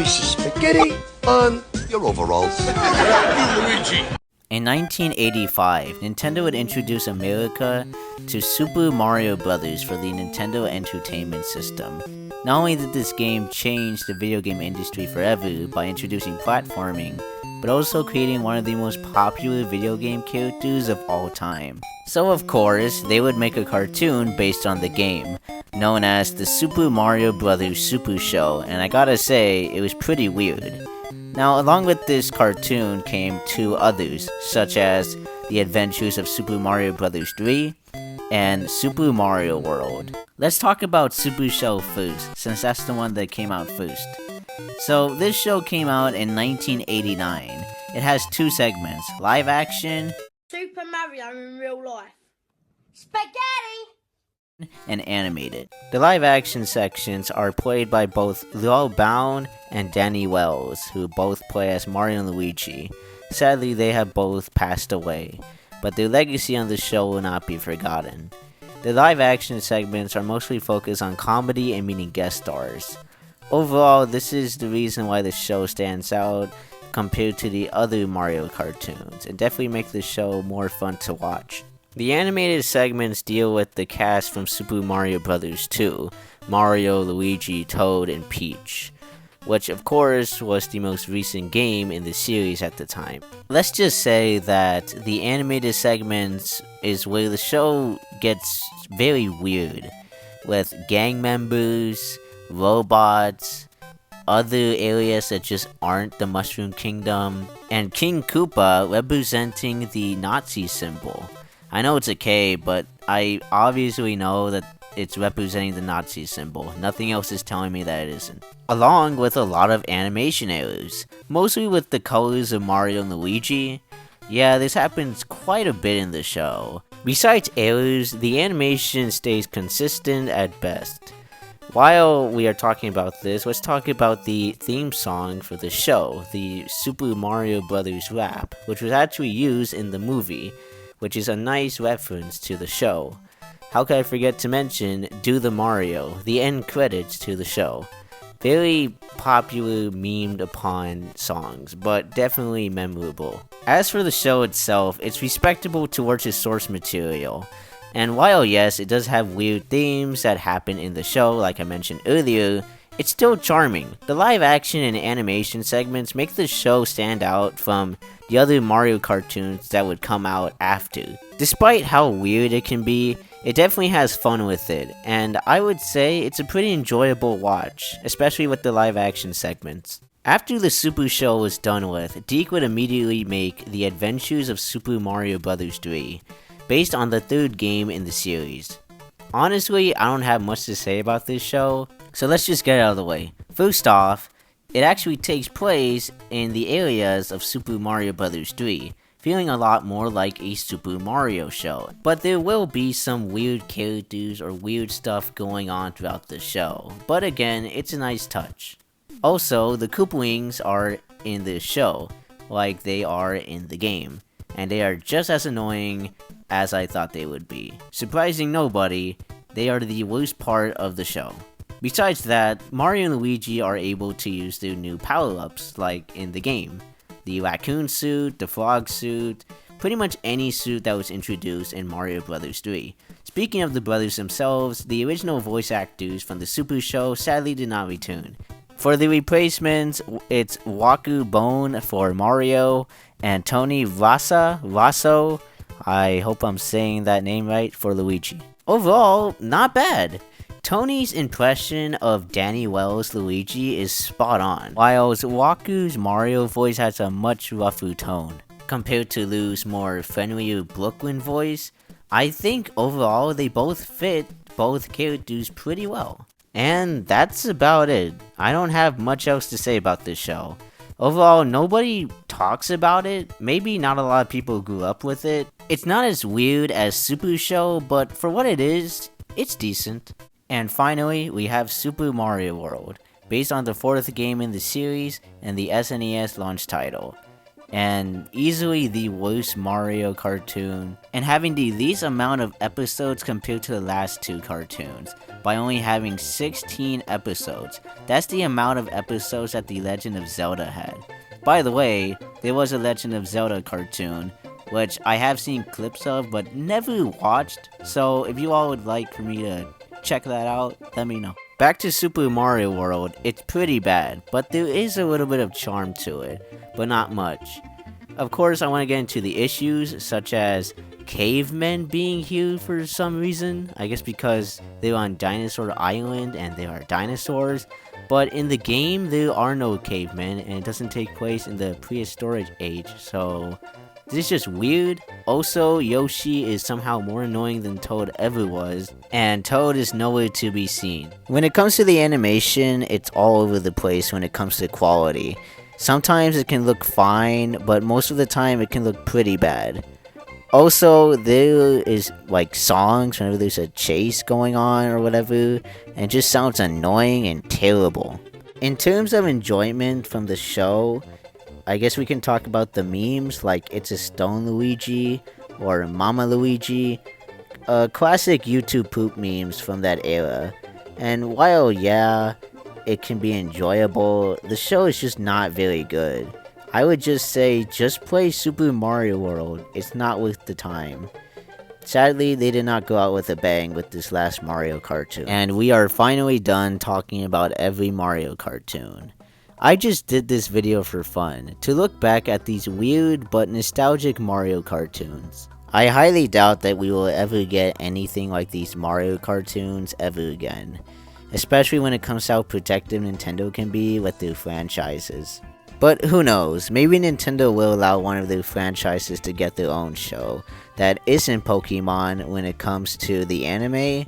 piece of spaghetti on your overalls. Luigi. In 1985, Nintendo would introduce America to Super Mario Bros. For the Nintendo Entertainment System. Not only did this game change the video game industry forever by introducing platforming, but also creating one of the most popular video game characters of all time. So of course, they would make a cartoon based on the game, known as the Super Mario Bros. Super Show, and I gotta say, it was pretty weird. Now, along with this cartoon came two others, such as The Adventures of Super Mario Bros. 3 and Super Mario World. Let's talk about Super Show first, since that's the one that came out first. So, this show came out in 1989. It has two segments, live action Super Mario in real life. Spaghetti! and animated. The live action sections are played by both Lil Bound and Danny Wells, who both play as Mario and Luigi. Sadly, they have both passed away, but their legacy on the show will not be forgotten. The live action segments are mostly focused on comedy and meeting guest stars. Overall, this is the reason why the show stands out compared to the other Mario cartoons, and definitely make the show more fun to watch. The animated segments deal with the cast from Super Mario Bros. 2, Mario, Luigi, Toad, and Peach, which of course was the most recent game in the series at the time. Let's just say that the animated segments is where the show gets very weird, with gang members, robots, other areas that just aren't the Mushroom Kingdom, and King Koopa representing the Nazi symbol. I know it's a K, but I obviously know that it's representing the Nazi symbol. Nothing else is telling me that it isn't. Along with a lot of animation errors, mostly with the colors of Mario and Luigi. Yeah, this happens quite a bit in the show. Besides errors, the animation stays consistent at best. While we are talking about this, let's talk about the theme song for the show, the Super Mario Bros. Rap, which was actually used in the movie, which is a nice reference to the show. How could I forget to mention Do the Mario, the end credits to the show. Very popular, memed upon songs, but definitely memorable. As for the show itself, it's respectable towards its source material. And while yes, it does have weird themes that happen in the show, like I mentioned earlier, it's still charming. The live action and animation segments make the show stand out from the other Mario cartoons that would come out after. Despite how weird it can be, it definitely has fun with it, and I would say it's a pretty enjoyable watch, especially with the live action segments. After the Super Show was done with, Dic would immediately make The Adventures of Super Mario Bros. 3, based on the third game in the series. Honestly, I don't have much to say about this show, so let's just get it out of the way. First off, it actually takes place in the areas of Super Mario Bros. 3, feeling a lot more like a Super Mario show. But there will be some weird characters or weird stuff going on throughout the show, but again, it's a nice touch. Also, the Koopalings are in this show, like they are in the game, and they are just as annoying as I thought they would be. Surprising nobody, they are the worst part of the show. Besides that, Mario and Luigi are able to use their new power-ups, like in the game. The raccoon suit, the frog suit, pretty much any suit that was introduced in Mario Bros. 3. Speaking of the brothers themselves, the original voice actors from the Super Show sadly did not return. For the replacements, it's Wacky Bone for Mario, and Tony Rosso, I hope I'm saying that name right, for Luigi. Overall, not bad. Tony's impression of Danny Wells' Luigi is spot on, while Wacky's Mario voice has a much rougher tone. Compared to Lou's more friendlier Brooklyn voice, I think overall they both fit both characters pretty well. And that's about it. I don't have much else to say about this show. Overall, nobody talks about it. Maybe not a lot of people grew up with it. It's not as weird as Super Show, but for what it is, it's decent. And finally, we have Super Mario World, based on the fourth game in the series and the SNES launch title. and easily the worst Mario cartoon, and having the least amount of episodes compared to the last two cartoons, by only having 16 episodes. That's the amount of episodes that The Legend of Zelda had. By the way, there was a Legend of Zelda cartoon, which I have seen clips of but never watched, so if you all would like for me to check that out, let me know. Back to Super Mario World, it's pretty bad, but there is a little bit of charm to it, but not much. Of course, I want to get into the issues, such as cavemen being here for some reason. I guess because they're on Dinosaur Island and they are dinosaurs. But in the game, there are no cavemen, and it doesn't take place in the prehistoric age, so this is just weird. Also, Yoshi is somehow more annoying than Toad ever was, and Toad is nowhere to be seen. When it comes to the animation, it's all over the place when it comes to quality. Sometimes it can look fine, but most of the time it can look pretty bad. Also, there is like songs whenever there's a chase going on or whatever, and it just sounds annoying and terrible. In terms of enjoyment from the show, I guess we can talk about the memes like It's a Stone Luigi or Mama Luigi, classic YouTube poop memes from that era. And while yeah, it can be enjoyable, the show is just not very good. I would just say, just play Super Mario World, it's not worth the time. Sadly, they did not go out with a bang with this last Mario cartoon. And we are finally done talking about every Mario cartoon. I just did this video for fun, to look back at these weird but nostalgic Mario cartoons. I highly doubt that we will ever get anything like these Mario cartoons ever again. Especially when it comes to how protective Nintendo can be with their franchises. But who knows, maybe Nintendo will allow one of their franchises to get their own show that isn't Pokemon when it comes to the anime.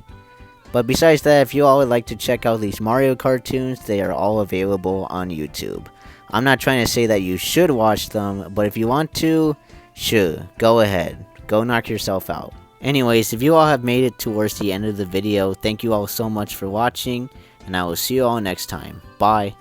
But besides that, if you all would like to check out these Mario cartoons, they are all available on YouTube. I'm not trying to say that you should watch them, but if you want to, sure, go ahead. Go knock yourself out. Anyways, if you all have made it towards the end of the video, thank you all so much for watching, and I will see you all next time. Bye.